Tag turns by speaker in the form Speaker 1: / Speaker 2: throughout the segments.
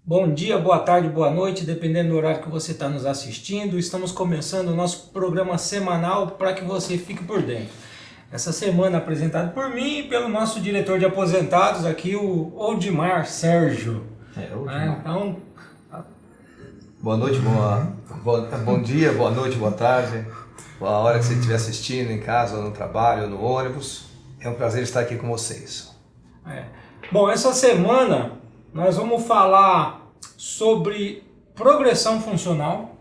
Speaker 1: Bom dia, boa tarde, boa noite, dependendo do horário que você está nos assistindo. Estamos começando o nosso programa semanal para que você fique por dentro. Essa semana apresentado por mim e pelo nosso diretor de aposentados aqui, o Oldimar Sérgio. Então,
Speaker 2: boa noite, bom dia, boa noite, boa tarde, a hora que você estiver assistindo em casa, ou no trabalho, ou no ônibus. É um prazer estar aqui com vocês.
Speaker 1: Bom, essa semana nós vamos falar sobre progressão funcional,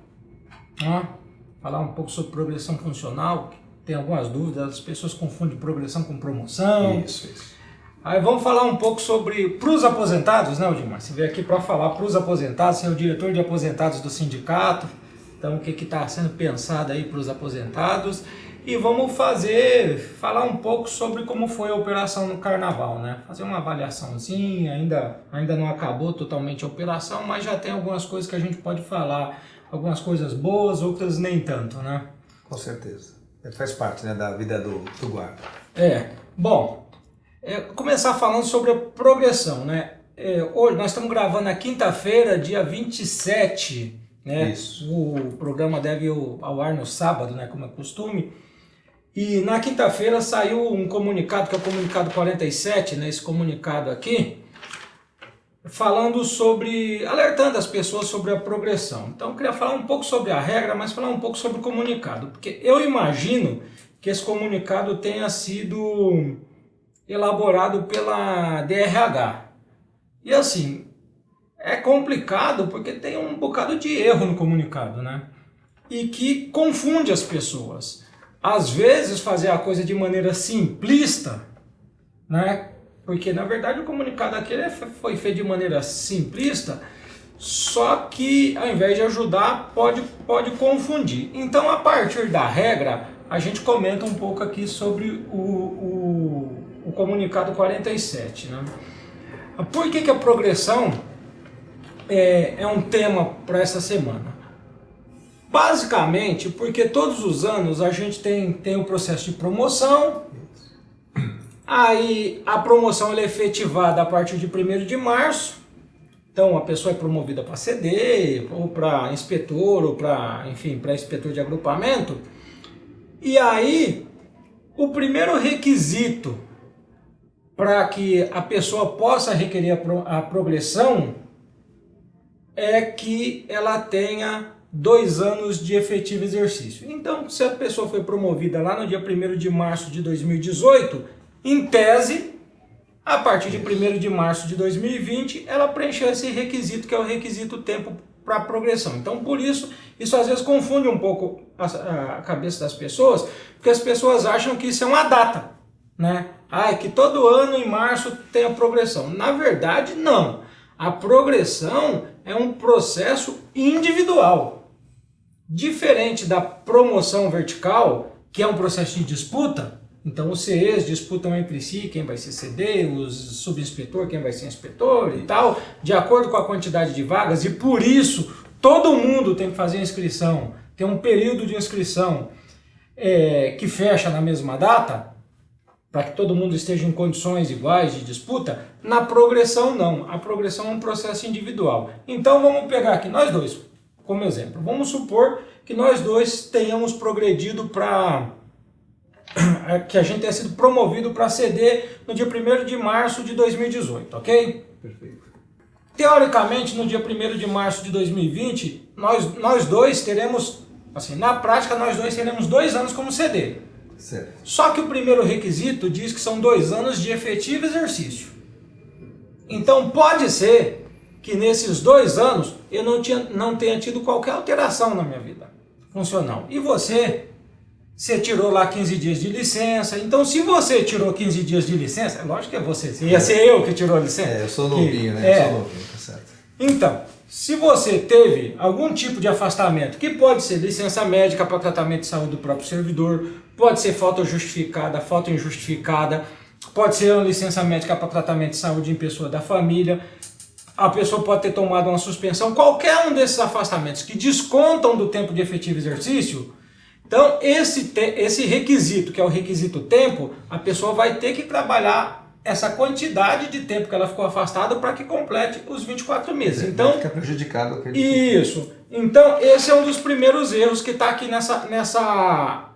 Speaker 1: falar um pouco sobre progressão funcional. Tem algumas dúvidas, as pessoas confundem progressão com promoção.
Speaker 2: Isso.
Speaker 1: Aí vamos falar um pouco sobre para os aposentados, né, Oldimar? Você veio aqui para falar para os aposentados, você é o diretor de aposentados do sindicato, então o que está sendo pensado aí para os aposentados. E vamos falar um pouco sobre como foi a operação no Carnaval, né? Fazer uma avaliaçãozinha, ainda não acabou totalmente a operação, mas já tem algumas coisas que a gente pode falar, algumas coisas boas, outras nem tanto, né?
Speaker 2: Com certeza. Faz parte, né, da vida do guarda.
Speaker 1: Começar falando sobre a progressão, né? Hoje nós estamos gravando na quinta-feira, dia 27, né?
Speaker 2: Isso.
Speaker 1: O programa deve ir ao ar no sábado, né, como é costume. E na quinta-feira saiu um comunicado, que é o comunicado 47, né, esse comunicado aqui, alertando as pessoas sobre a progressão. Então eu queria falar um pouco sobre a regra, mas falar um pouco sobre o comunicado, porque eu imagino que esse comunicado tenha sido elaborado pela DRH. E assim, é complicado porque tem um bocado de erro no comunicado, né? E que confunde as pessoas. Às vezes fazer a coisa de maneira simplista, né? Porque na verdade o comunicado aqui foi feito de maneira simplista, só que ao invés de ajudar pode confundir. Então a partir da regra a gente comenta um pouco aqui sobre o comunicado 47, né? Por que a progressão é um tema para essa semana? Basicamente porque todos os anos a gente tem o processo de promoção. Aí a promoção ela é efetivada a partir de 1º de março. Então a pessoa é promovida para CD, ou para inspetor, ou para inspetor de agrupamento. E aí o primeiro requisito para que a pessoa possa requerer a progressão é que ela tenha 2 anos de efetivo exercício. Então, se a pessoa foi promovida lá no dia 1º de março de 2018, em tese, a partir de 1º de março de 2020, ela preencheu esse requisito, que é o requisito tempo para progressão. Então, por isso às vezes confunde um pouco a cabeça das pessoas, porque as pessoas acham que isso é uma data, né? Que todo ano em março tem a progressão. Na verdade, não. A progressão é um processo individual. Diferente da promoção vertical, que é um processo de disputa. Então os CEs disputam entre si quem vai ser CD, os subinspetor, quem vai ser inspetor e tal, de acordo com a quantidade de vagas, e por isso todo mundo tem que fazer inscrição, tem um período de inscrição que fecha na mesma data, para que todo mundo esteja em condições iguais de disputa. Na progressão não, a progressão é um processo individual. Então vamos pegar aqui nós dois como exemplo. Vamos supor que nós dois tenhamos progredido que a gente tenha sido promovido para CD no dia 1º de março de 2018, ok?
Speaker 2: Perfeito.
Speaker 1: Teoricamente, no dia 1º de março de 2020, nós dois teremos, assim, na prática, nós dois teremos 2 anos como CD.
Speaker 2: Certo.
Speaker 1: Só que o primeiro requisito diz que são 2 anos de efetivo exercício. Então pode ser que nesses 2 anos eu não tenha tido qualquer alteração na minha vida funcional. E você tirou lá 15 dias de licença. Então se você tirou 15 dias de licença, é lógico que é você. Ia ser eu que tirou a licença.
Speaker 2: Eu sou novinho, né? Eu sou novinho, tá certo.
Speaker 1: Então, se você teve algum tipo de afastamento, que pode ser licença médica para tratamento de saúde do próprio servidor, pode ser falta justificada, falta injustificada, pode ser uma licença médica para tratamento de saúde em pessoa da família, a pessoa pode ter tomado uma suspensão, qualquer um desses afastamentos que descontam do tempo de efetivo exercício. Então esse requisito, que é o requisito tempo, a pessoa vai ter que trabalhar essa quantidade de tempo que ela ficou afastada para que complete os 24 meses. Então,
Speaker 2: fica prejudicado aquele.
Speaker 1: Isso. Então, esse é um dos primeiros erros que está aqui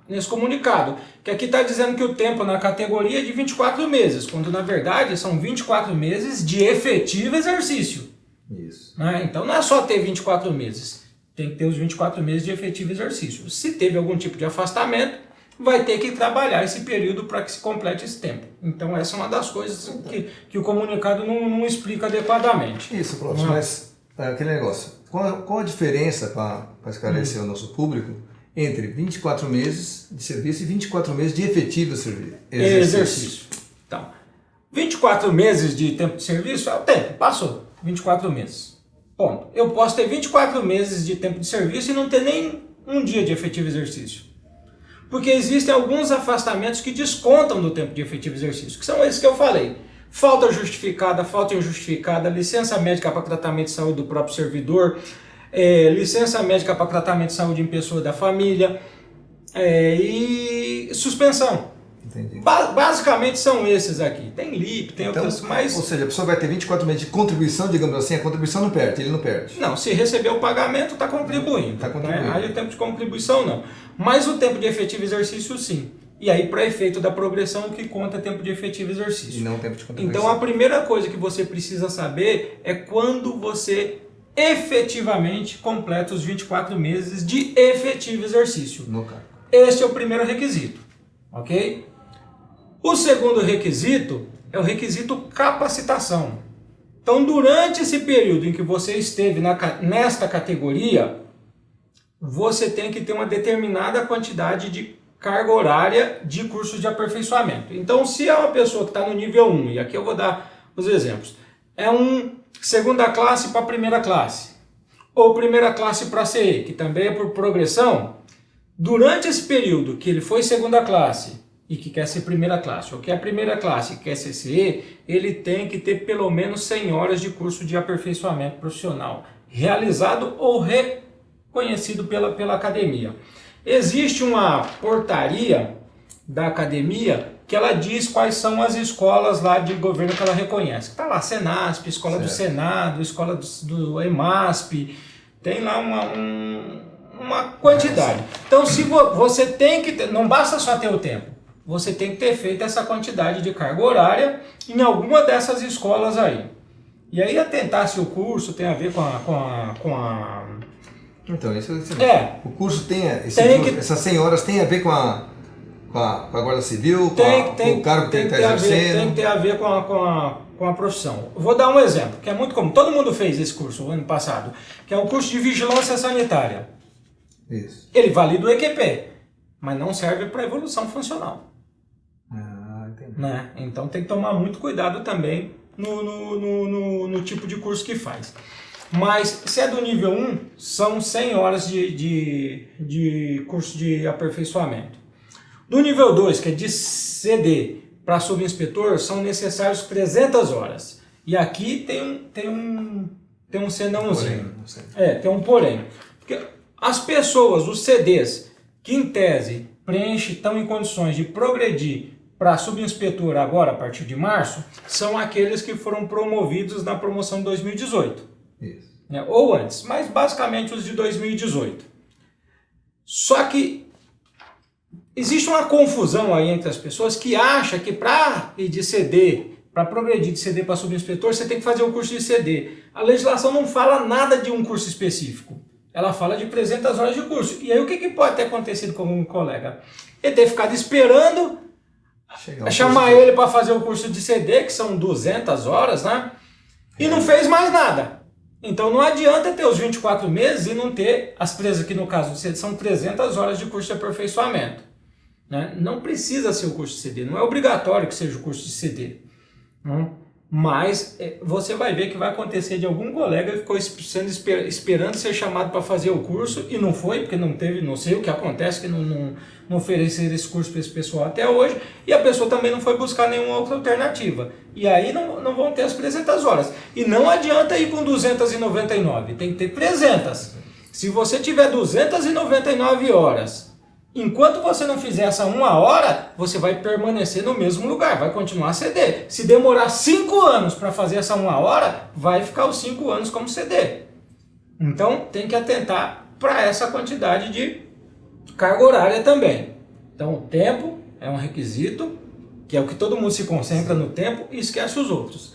Speaker 1: nesse comunicado. Que aqui está dizendo que o tempo na categoria é de 24 meses, quando na verdade são 24 meses de efetivo exercício.
Speaker 2: Isso.
Speaker 1: Né? Então não é só ter 24 meses, tem que ter os 24 meses de efetivo exercício. Se teve algum tipo de afastamento, vai ter que trabalhar esse período para que se complete esse tempo. Então essa é uma das coisas que o comunicado não explica adequadamente.
Speaker 2: Isso, professor, mas aquele negócio, qual a diferença, para esclarecer ao nosso público, entre 24 meses de serviço e 24 meses de efetivo exercício?
Speaker 1: Então, 24 meses de tempo de serviço é o tempo, passou, 24 meses. Ponto. Eu posso ter 24 meses de tempo de serviço e não ter nem um dia de efetivo exercício. Porque existem alguns afastamentos que descontam do tempo de efetivo exercício, que são esses que eu falei. Falta justificada, falta injustificada, licença médica para tratamento de saúde do próprio servidor, licença médica para tratamento de saúde em pessoa da família e suspensão.
Speaker 2: Entendi.
Speaker 1: Basicamente são esses aqui. Tem LIP, tem outras, mas...
Speaker 2: Ou seja, a pessoa vai ter 24 meses de contribuição, digamos assim, a contribuição não perde, ele não perde.
Speaker 1: Não, se receber o pagamento, está contribuindo.
Speaker 2: Está contribuindo.
Speaker 1: Né? Aí o tempo de contribuição não. Mas o tempo de efetivo exercício sim. E aí, para efeito da progressão, o que conta é tempo de efetivo exercício.
Speaker 2: E não tempo de contribuição.
Speaker 1: Então, a primeira coisa que você precisa saber é quando você efetivamente completa os 24 meses de efetivo exercício.
Speaker 2: No cargo.
Speaker 1: Este é o primeiro requisito, ok? O segundo requisito é o requisito capacitação. Então, durante esse período em que você esteve nesta categoria, você tem que ter uma determinada quantidade de carga horária de cursos de aperfeiçoamento. Então, se é uma pessoa que está no nível 1, e aqui eu vou dar os exemplos, é um segunda classe para primeira classe, ou primeira classe para CE, que também é por progressão, durante esse período que ele foi segunda classe e que quer ser primeira classe, ou que é primeira classe e quer ser CE, ele tem que ter pelo menos 100 horas de curso de aperfeiçoamento profissional, realizado ou reconhecido pela academia. Existe uma portaria da academia que ela diz quais são as escolas lá de governo que ela reconhece. Está lá, Senasp, Escola do Senado, Escola do EMASP, tem lá uma quantidade. Então, se você tem que ter, não basta só ter o tempo, você tem que ter feito essa quantidade de carga horária em alguma dessas escolas aí. E aí atentar se o curso tem a ver com a
Speaker 2: Então, isso
Speaker 1: é.
Speaker 2: O curso essas 100 horas tem a ver com a Guarda Civil, com o cargo que ele está exercendo?
Speaker 1: Tem que ter a ver com a profissão. Vou dar um exemplo, que é muito comum. Todo mundo fez esse curso no ano passado, que é o curso de vigilância sanitária.
Speaker 2: Isso.
Speaker 1: Ele valida o EQP, mas não serve para evolução funcional.
Speaker 2: Entendi.
Speaker 1: Né? Então tem que tomar muito cuidado também no tipo de curso que faz. Mas se é do nível 1, são 100 horas de curso de aperfeiçoamento. Do nível 2, que é de CD para subinspetor, são necessários 300 horas. E aqui tem um senãozinho. Tem um porém. Porque as pessoas, os CDs, que em tese estão em condições de progredir para subinspetor agora, a partir de março, são aqueles que foram promovidos na promoção de 2018.
Speaker 2: Isso.
Speaker 1: Ou antes, mas basicamente os de 2018. Só que existe uma confusão aí entre as pessoas que acham que para ir de CD, para progredir de CD para subinspetor, você tem que fazer o curso de CD. A legislação não fala nada de um curso específico. Ela fala de 300 horas de curso. E aí o que pode ter acontecido com um colega? Ele ter ficado esperando chamar ele para fazer o curso de CD, que são 200 horas, né? E não fez mais nada. Então não adianta ter os 24 meses e não ter as presas, que no caso do CD são 300 horas de curso de aperfeiçoamento. Né? Não precisa ser o curso de CD, não é obrigatório que seja o curso de CD. Mas você vai ver que vai acontecer de algum colega que ficou esperando ser chamado para fazer o curso e não foi, porque não teve, não sei o que acontece, que não ofereceram esse curso para esse pessoal até hoje, e a pessoa também não foi buscar nenhuma outra alternativa. E aí não vão ter as 300 horas. E não adianta ir com 299, tem que ter 300. Se você tiver 299 horas Enquanto você não fizer essa 1 hora, você vai permanecer no mesmo lugar, vai continuar CD. Se demorar 5 anos para fazer essa 1 hora, vai ficar os 5 anos como CD. Então tem que atentar para essa quantidade de carga horária também. Então o tempo é um requisito, que é o que todo mundo se concentra no tempo e esquece os outros.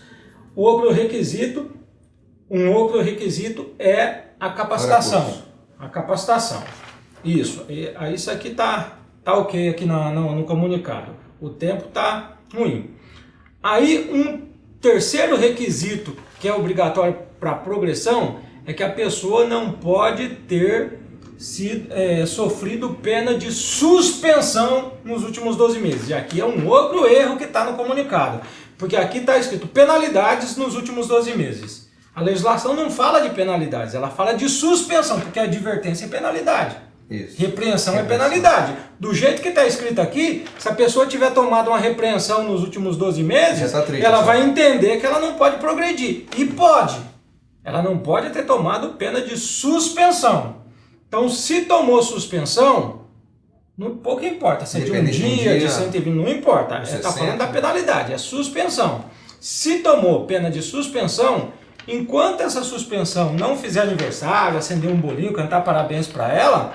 Speaker 1: Um outro requisito é a capacitação. A capacitação. Isso aqui tá ok aqui no comunicado. O tempo tá ruim. Aí um terceiro requisito que é obrigatório para progressão é que a pessoa não pode ter sofrido pena de suspensão nos últimos 12 meses. E aqui é um outro erro que está no comunicado. Porque aqui está escrito penalidades nos últimos 12 meses. A legislação não fala de penalidades, ela fala de suspensão, porque a advertência é penalidade. Isso. Repreensão é penalidade. Do jeito que está escrito aqui, se a pessoa tiver tomado uma repreensão nos últimos 12 meses, ela vai entender que ela não pode progredir. E pode. Ela não pode ter tomado pena de suspensão. Então, se tomou suspensão, pouco importa. Se é de um dia, de 120, não importa. Está falando da penalidade, é suspensão. Se tomou pena de suspensão, enquanto essa suspensão não fizer aniversário, acender um bolinho, cantar parabéns para ela,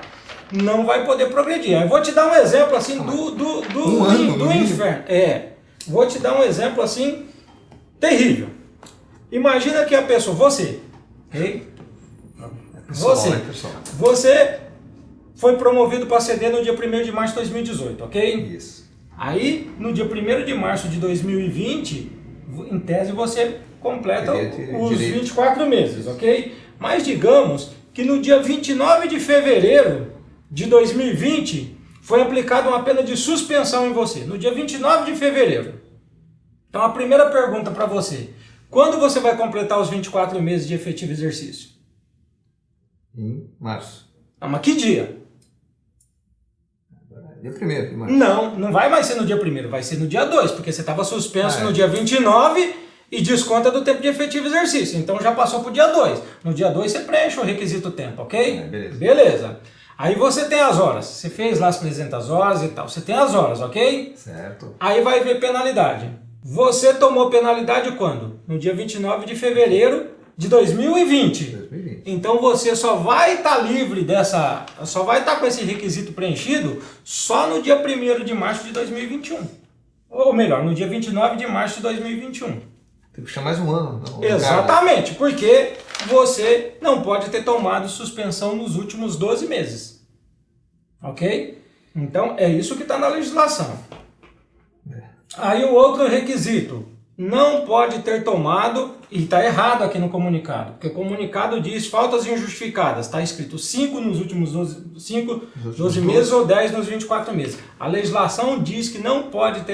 Speaker 1: não vai poder progredir. Eu vou te dar um exemplo assim do inferno. Vou te dar um exemplo assim terrível. Imagina que a pessoa, você foi promovido para CD no dia 1º de março de 2018, ok?
Speaker 2: Isso.
Speaker 1: Aí, no dia 1º de março de 2020, em tese você completa os 24 meses, ok? Mas digamos que no dia 29 de fevereiro de 2020 foi aplicada uma pena de suspensão em você, no dia 29 de fevereiro. Então a primeira pergunta para você, quando você vai completar os 24 meses de efetivo exercício?
Speaker 2: Em março.
Speaker 1: Mas que dia?
Speaker 2: Dia 1º de março.
Speaker 1: Não vai mais ser no dia 1º, vai ser no dia 2, porque você estava suspenso no dia 29 e desconta do tempo de efetivo exercício. Então já passou para o dia 2. No dia 2 você preenche o requisito tempo, ok? Beleza. Aí você tem as horas. Você fez lá as 300 horas e tal. Você tem as horas, ok?
Speaker 2: Certo.
Speaker 1: Aí vai ver penalidade. Você tomou penalidade quando? No dia 29 de fevereiro de 2020. Então você só vai estar livre só vai estar com esse requisito preenchido só no dia 1º de março de 2021. Ou melhor, no dia 29 de março de 2021.
Speaker 2: Tem que puxar mais um ano.
Speaker 1: Exatamente, porque você não pode ter tomado suspensão nos últimos 12 meses. Ok? Então é isso que está na legislação. Aí o outro requisito, não pode ter tomado, e está errado aqui no comunicado, porque o comunicado diz faltas injustificadas, está escrito 5 nos últimos 12 meses ou 10 nos 24 meses. A legislação diz que não pode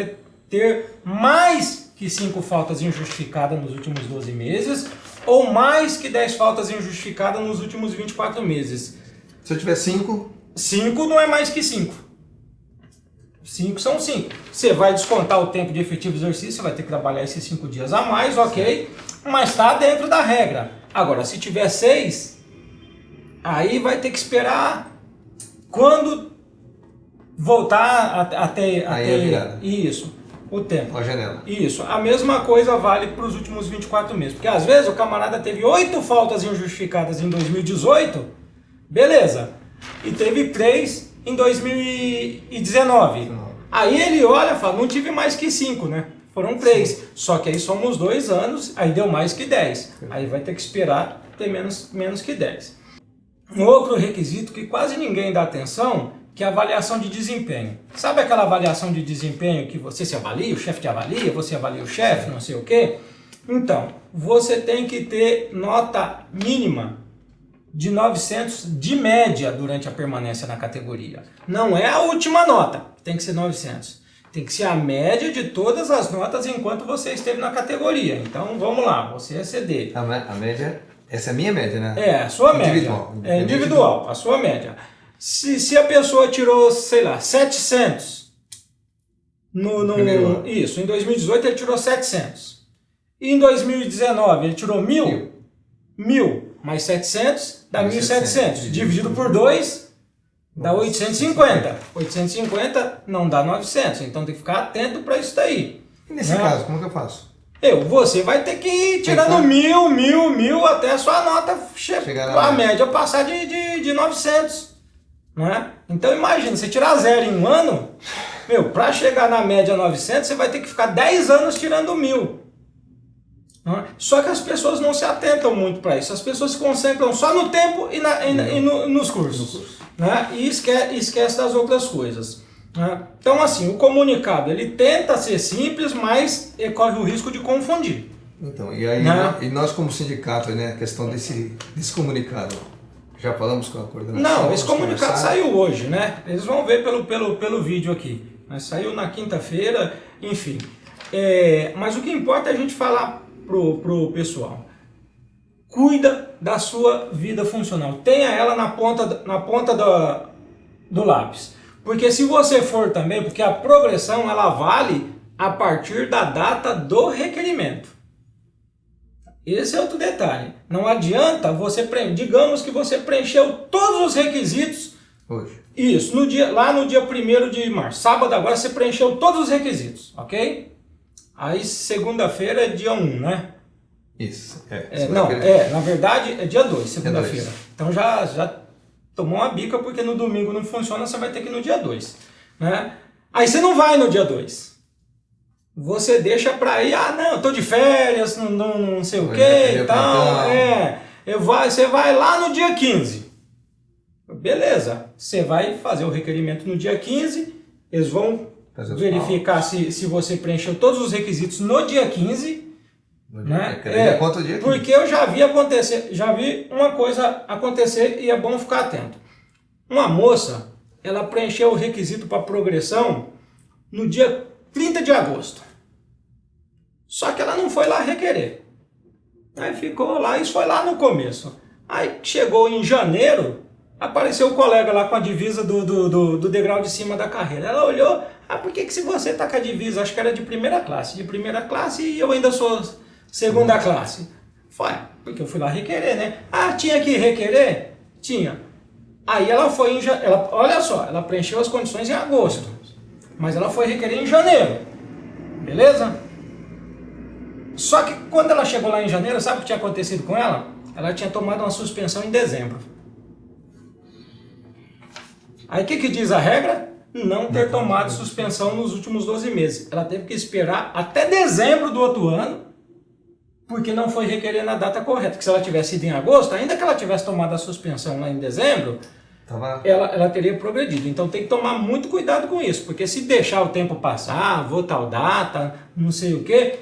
Speaker 1: ter mais que 5 faltas injustificadas nos últimos 12 meses, ou mais que 10 faltas injustificadas nos últimos 24 meses.
Speaker 2: Se eu tiver 5?
Speaker 1: 5 não é mais que 5. 5 são 5. Você vai descontar o tempo de efetivo exercício, você vai ter que trabalhar esses 5 dias a mais, ok? Mas está dentro da regra. Agora, se tiver 6, aí vai ter que esperar quando voltar até isso, o tempo.
Speaker 2: A janela.
Speaker 1: Isso. A mesma coisa vale para os últimos 24 meses. Porque às vezes o camarada teve 8 faltas injustificadas em 2018, beleza. E teve 3 em 2019. Aí ele olha e fala, não tive mais que 5, né? Foram 3. Sim. Só que aí somos 2 anos, aí deu mais que 10. Aí vai ter que esperar ter menos que 10. Um outro requisito que quase ninguém dá atenção, que é a avaliação de desempenho. Sabe aquela avaliação de desempenho que você se avalia, o chefe te avalia, você avalia o chefe, não sei o quê? Então, você tem que ter nota mínima de 900 de média durante a permanência na categoria. Não é a última nota, tem que ser 900. Tem que ser a média de todas as notas enquanto você esteve na categoria. Então, vamos lá, você é CD.
Speaker 2: A média, essa é a minha média, né?
Speaker 1: É, a sua individual. Média. É individual, a sua média. Se a pessoa tirou, sei lá, 700, isso, em 2018 ele tirou 700. E em 2019 ele tirou 1.000 mais 700 dá 1.700. Dividido por 2 Dá 850. 850 não dá 900, então tem que ficar atento para isso daí.
Speaker 2: E nesse caso, como que eu faço?
Speaker 1: Você vai ter que ir tirando 1.000 até a sua nota chegar a média passar de 900. Né? Então imagina, você tirar 0 em um ano, para chegar na média 900, você vai ter que ficar 10 anos tirando 1.000. Né? Só que as pessoas não se atentam muito para isso, as pessoas se concentram só no tempo e nos cursos. Né? E esquece das outras coisas. Né? Então assim, o comunicado ele tenta ser simples, mas ele corre o risco de confundir.
Speaker 2: Então, e aí e nós como sindicato, né, a questão desse comunicado, já falamos com a coordenação?
Speaker 1: Não, esse comunicado saiu hoje, né? Eles vão ver pelo vídeo aqui. Mas saiu na quinta-feira, enfim. Mas o que importa é a gente falar pro pessoal. Cuida da sua vida funcional. Tenha ela na ponta do lápis. Porque se você for também, porque a progressão ela vale a partir da data do requerimento. Esse é outro detalhe. Não adianta digamos que você preencheu todos os requisitos
Speaker 2: hoje.
Speaker 1: Isso, lá no dia 1º de março. Sábado agora você preencheu todos os requisitos, ok? Aí segunda-feira é dia 1, né?
Speaker 2: Isso.
Speaker 1: Na verdade é dia 2, segunda-feira. Então já tomou uma bica porque no domingo não funciona, você vai ter que ir no dia 2. Né? Aí você não vai no dia 2. Você deixa pra ir, eu tô de férias, não sei o que e tal. Você vai lá no dia 15. Beleza, você vai fazer o requerimento no dia 15, eles vão verificar se você preencheu todos os requisitos no dia 15. Né? Porque eu já vi uma coisa acontecer e é bom ficar atento. Uma moça, ela preencheu o requisito para progressão no dia 30 de agosto. Só que ela não foi lá requerer. Aí ficou lá, isso foi lá no começo. Aí chegou em janeiro, apareceu o colega lá com a divisa do degrau de cima da carreira. Ela olhou, por que se você tá com a divisa? Acho que era de primeira classe. De primeira classe e eu ainda sou segunda classe. Foi, porque eu fui lá requerer, né? Tinha que requerer? Tinha. Aí ela foi olha só, ela preencheu as condições em agosto. Mas ela foi requerer em janeiro. Beleza? Só que quando ela chegou lá em janeiro, sabe o que tinha acontecido com ela? Ela tinha tomado uma suspensão em dezembro. Aí o que diz a regra? Não ter tomado suspensão nos últimos 12 meses. Ela teve que esperar até dezembro do outro ano, porque não foi requerer na data correta. Porque se ela tivesse ido em agosto, ainda que ela tivesse tomado a suspensão lá em dezembro, ela teria progredido. Então tem que tomar muito cuidado com isso, porque se deixar o tempo passar, vou tal data, não sei o que,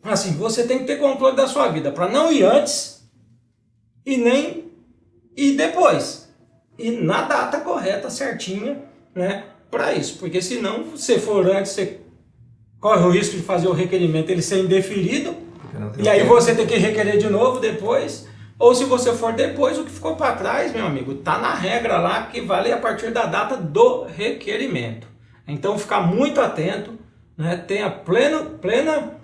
Speaker 1: assim, você tem que ter controle da sua vida, para não ir antes e nem ir depois. E na data correta, certinha, né, para isso. Porque senão, se for antes, você corre o risco de fazer o requerimento ele ser indeferido, e aí você tem que requerer de novo depois. Ou se você for depois, o que ficou para trás, meu amigo, tá na regra lá que vale a partir da data do requerimento. Então, ficar muito atento, né, tenha plena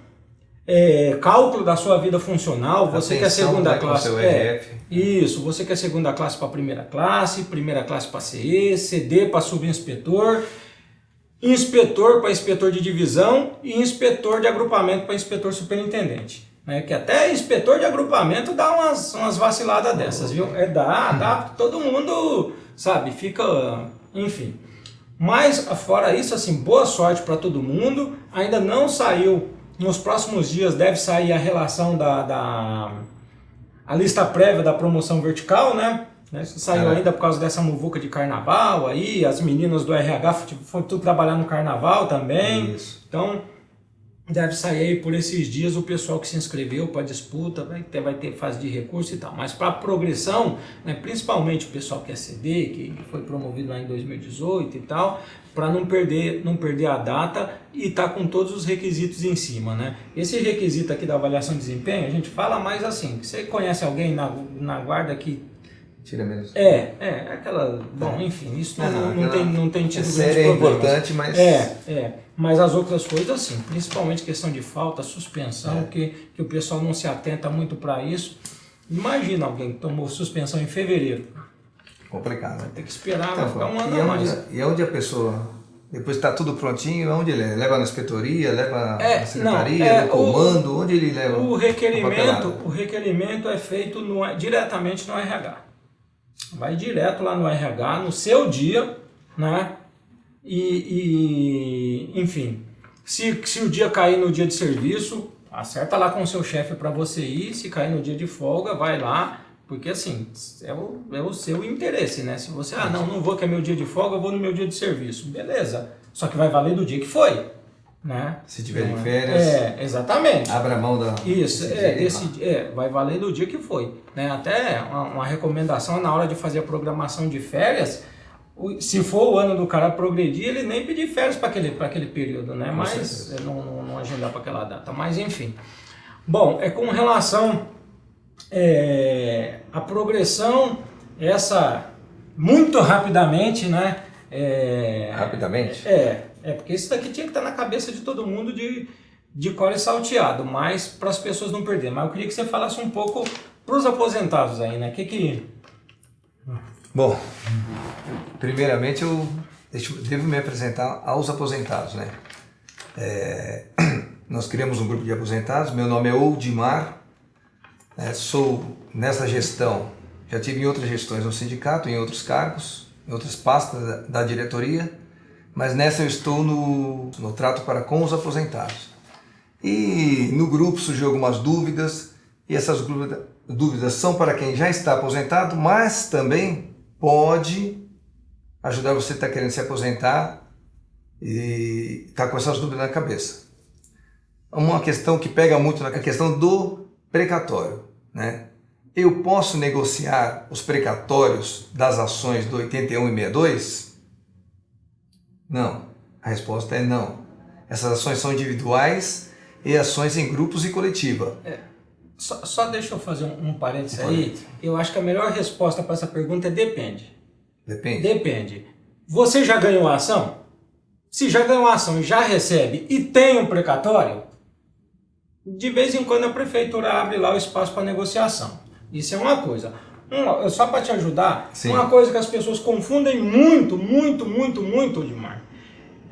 Speaker 1: cálculo da sua vida funcional. Você que é segunda classe, isso, você que é segunda classe para primeira classe para CE, CD para subinspetor, inspetor para inspetor de divisão e inspetor de agrupamento para inspetor superintendente. Né? Que até inspetor de agrupamento dá umas vaciladas dessas, viu? Dá, todo mundo, sabe, fica, enfim. Mas, fora isso, assim, boa sorte para todo mundo. Ainda não saiu. Nos próximos dias deve sair a relação a lista prévia da promoção vertical, né? Isso saiu ainda por causa dessa muvuca de carnaval aí, as meninas do RH foram tudo trabalhar no carnaval também. Isso. Então, deve sair aí por esses dias o pessoal que se inscreveu para a disputa, vai ter fase de recurso e tal. Mas para a progressão, né, principalmente o pessoal que é CD, que foi promovido lá em 2018 e tal, para não perder a data e tá com todos os requisitos em cima, né? Esse requisito aqui da avaliação de desempenho, a gente fala mais assim, você conhece alguém na guarda que
Speaker 2: tira menos.
Speaker 1: Aquela, bom, enfim, isso não tem tido grandes problemas.
Speaker 2: É importante, mas
Speaker 1: mas as outras coisas assim, principalmente questão de falta, suspensão, que o pessoal não se atenta muito para isso. Imagina alguém que tomou suspensão em fevereiro.
Speaker 2: Complicado, né?
Speaker 1: Tem que esperar,
Speaker 2: Então,
Speaker 1: vai ficar um ano a mais.
Speaker 2: E onde a pessoa, depois está tudo prontinho, onde ele leva na inspetoria, leva na secretaria, no comando, onde ele leva
Speaker 1: o requerimento é feito diretamente no RH. Vai direto lá no RH, no seu dia, né? Enfim, se o dia cair no dia de serviço, acerta lá com o seu chefe para você ir. Se cair no dia de folga, vai lá, porque assim, é o seu interesse, né? Se você, não vou que é meu dia de folga, eu vou no meu dia de serviço. Beleza, só que vai valer do dia que foi, né?
Speaker 2: Se tiver de férias,
Speaker 1: exatamente.
Speaker 2: Abra mão da...
Speaker 1: Isso, vai valer do dia que foi, né? Até uma recomendação na hora de fazer a programação de férias, se for o ano do cara progredir, ele nem pedir férias para aquele período, né? Mas não agendar para aquela data. Mas enfim. Bom, com relação à progressão, muito rapidamente, né?
Speaker 2: Rapidamente?
Speaker 1: Porque isso daqui tinha que estar na cabeça de todo mundo de cor e salteado, mas para as pessoas não perderem. Mas eu queria que você falasse um pouco para os aposentados aí, né?
Speaker 2: Bom, primeiramente eu devo me apresentar aos aposentados, né? Nós criamos um grupo de aposentados, meu nome é Oldimar, sou nessa gestão, já tive em outras gestões no sindicato, em outros cargos, em outras pastas da diretoria, mas nessa eu estou no trato para com os aposentados. E no grupo surgiu algumas dúvidas, e essas dúvidas são para quem já está aposentado, mas também pode ajudar você que está querendo se aposentar e está com essas dúvidas na cabeça. Uma questão que pega muito na questão do precatório, né? Eu posso negociar os precatórios das ações do 81 e 62? Não. A resposta é não. Essas ações são individuais e ações em grupos e coletiva.
Speaker 1: Só deixa eu fazer um parênteses aí. Eu acho que a melhor resposta para essa pergunta é depende. Depende. Você já ganhou a ação? Se já ganhou a ação e já recebe e tem um precatório, de vez em quando a prefeitura abre lá o espaço para negociação. Isso é uma coisa. Só para te ajudar, sim, uma coisa que as pessoas confundem muito, Odimar,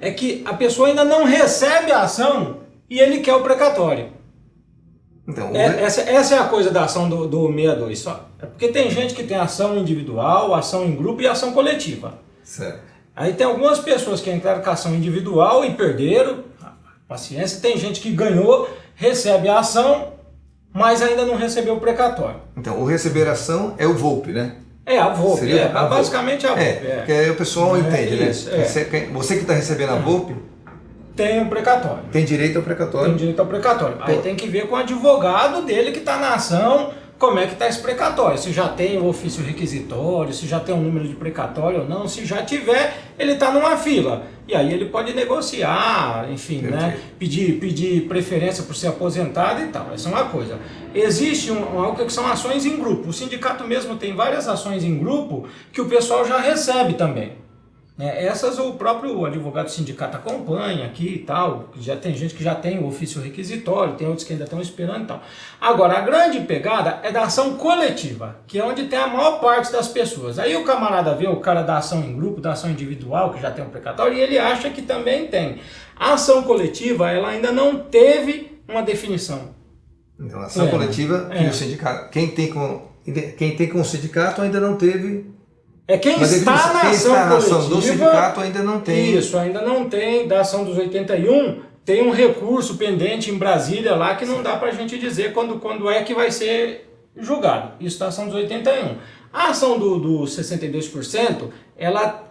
Speaker 1: é que a pessoa ainda não recebe a ação e ele quer o precatório. Então, essa é a coisa da ação do 62. Só. É porque tem gente que tem ação individual, ação em grupo e ação coletiva.
Speaker 2: Certo.
Speaker 1: Aí tem algumas pessoas que entraram com ação individual e perderam. Paciência. Tem gente que ganhou, recebe a ação, mas ainda não recebeu o precatório.
Speaker 2: Então, o receber a ação é o VOLP, né?
Speaker 1: A VOLP. Basicamente a VOLP.
Speaker 2: Porque aí o pessoal entende, né? Você que está recebendo a VOLP
Speaker 1: tem um precatório.
Speaker 2: Tem direito ao precatório.
Speaker 1: Tem direito ao precatório. Aí tem que ver com o advogado dele que está na ação, como é que está esse precatório. Se já tem o ofício requisitório, se já tem um número de precatório ou não. Se já tiver, ele está numa fila. E aí ele pode negociar, enfim, né? Pedir preferência por ser aposentado e tal. Essa é uma coisa. Existe algo que são ações em grupo. O sindicato mesmo tem várias ações em grupo que o pessoal já recebe também. Essas o próprio advogado do sindicato acompanha aqui e tal. Já tem gente que já tem o ofício requisitório, tem outros que ainda estão esperando e tal. Agora, a grande pegada é da ação coletiva, que é onde tem a maior parte das pessoas. Aí o camarada vê o cara da ação em grupo, da ação individual, que já tem um precatório, e ele acha que também tem. A ação coletiva, ela ainda não teve uma definição.
Speaker 2: Então, a ação coletiva, que o sindicato, quem tem com o sindicato ainda não teve...
Speaker 1: Quem está na ação
Speaker 2: do sindicato ainda não tem.
Speaker 1: Isso, ainda não tem. Da ação dos 81, tem um recurso pendente em Brasília lá que não dá para a gente dizer quando é que vai ser julgado. Isso da ação dos 81. A ação do 62%, ela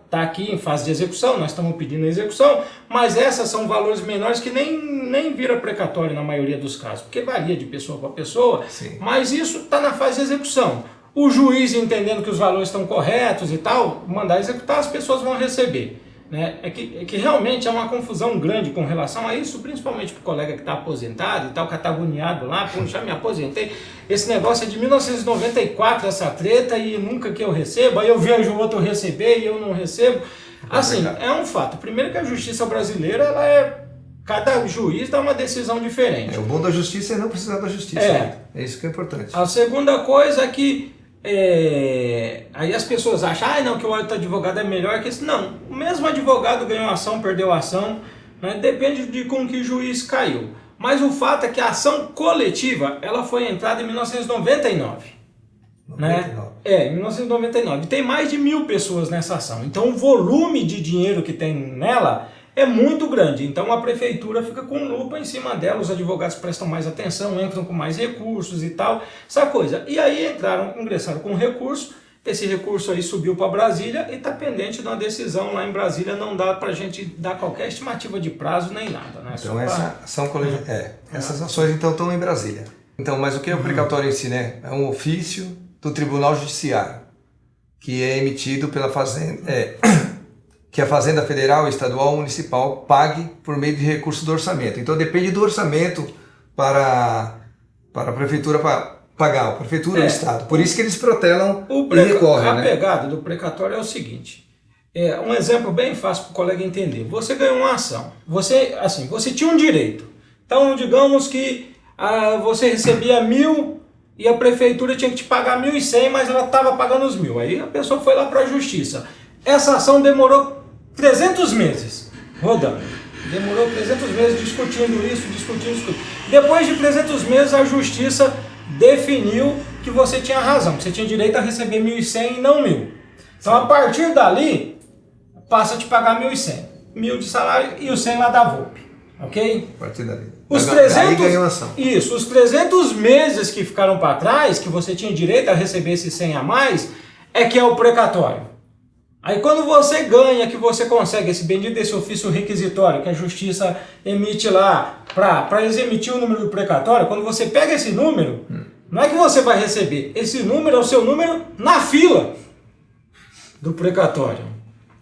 Speaker 1: está aqui em fase de execução, nós estamos pedindo a execução, mas essas são valores menores que nem vira precatório na maioria dos casos, porque varia de pessoa para pessoa, sim, mas isso está na fase de execução. O juiz, entendendo que os valores estão corretos e tal, mandar executar, as pessoas vão receber. Né? É que realmente é uma confusão grande com relação a isso, principalmente para o colega que está aposentado e tal, que está agoniado lá, pô, já me aposentei. Esse negócio é de 1994, essa treta, e nunca que eu recebo, aí eu vejo o outro receber e eu não recebo. Assim, é um fato. Primeiro que a justiça brasileira, cada juiz dá uma decisão diferente.
Speaker 2: O bom da justiça é não precisar da justiça. É isso que é importante.
Speaker 1: A segunda coisa é que aí as pessoas acham, não, que o outro advogado é melhor que esse. Não, o mesmo advogado ganhou a ação, perdeu a ação, né? Depende de com que juiz caiu. Mas o fato é que a ação coletiva, ela foi entrada em 1999.
Speaker 2: 99.
Speaker 1: Em 1999. Tem mais de 1000 pessoas nessa ação. Então o volume de dinheiro que tem nela é muito grande. Então a prefeitura fica com lupa em cima dela, os advogados prestam mais atenção, entram com mais recursos e tal, essa coisa. E aí ingressaram com recurso, esse recurso aí subiu para Brasília e está pendente de uma decisão lá em Brasília, não dá para a gente dar qualquer estimativa de prazo nem nada. Né?
Speaker 2: Então essa ação coletiva, essas ações então estão em Brasília. Então, mas o que é o precatório em si, né? É um ofício do Tribunal Judiciário, que é emitido pela Fazenda, que a Fazenda Federal, Estadual ou Municipal pague por meio de recurso do orçamento. Então depende do orçamento para a Prefeitura pagar, a Prefeitura ou o Estado. Por isso que eles protelam e recorrem.
Speaker 1: A pegada do precatório é o seguinte, um exemplo bem fácil para o colega entender. Você ganhou uma ação, você tinha um direito. Então digamos que você recebia 1.000 e a prefeitura tinha que te pagar 1.100, mas ela estava pagando os 1.000. Aí a pessoa foi lá para a justiça. Essa ação demorou 300 meses rodando. Demorou 300 meses discutindo isso. Depois de 300 meses a justiça definiu que você tinha razão, que você tinha direito a receber 1.100 e não 1.000. Então a partir dali passa a te pagar 1.100. 1.000 de salário e os 100 lá da Volpe. Ok?
Speaker 2: A partir dali.
Speaker 1: Os 300 meses que ficaram para trás, que você tinha direito a receber esses 100 a mais, é que é o precatório. Aí quando você ganha, que você consegue esse bendito desse ofício requisitório, que a justiça emite lá, para eles emitir o número do precatório, quando você pega esse número, não é que você vai receber, esse número é o seu número na fila do precatório.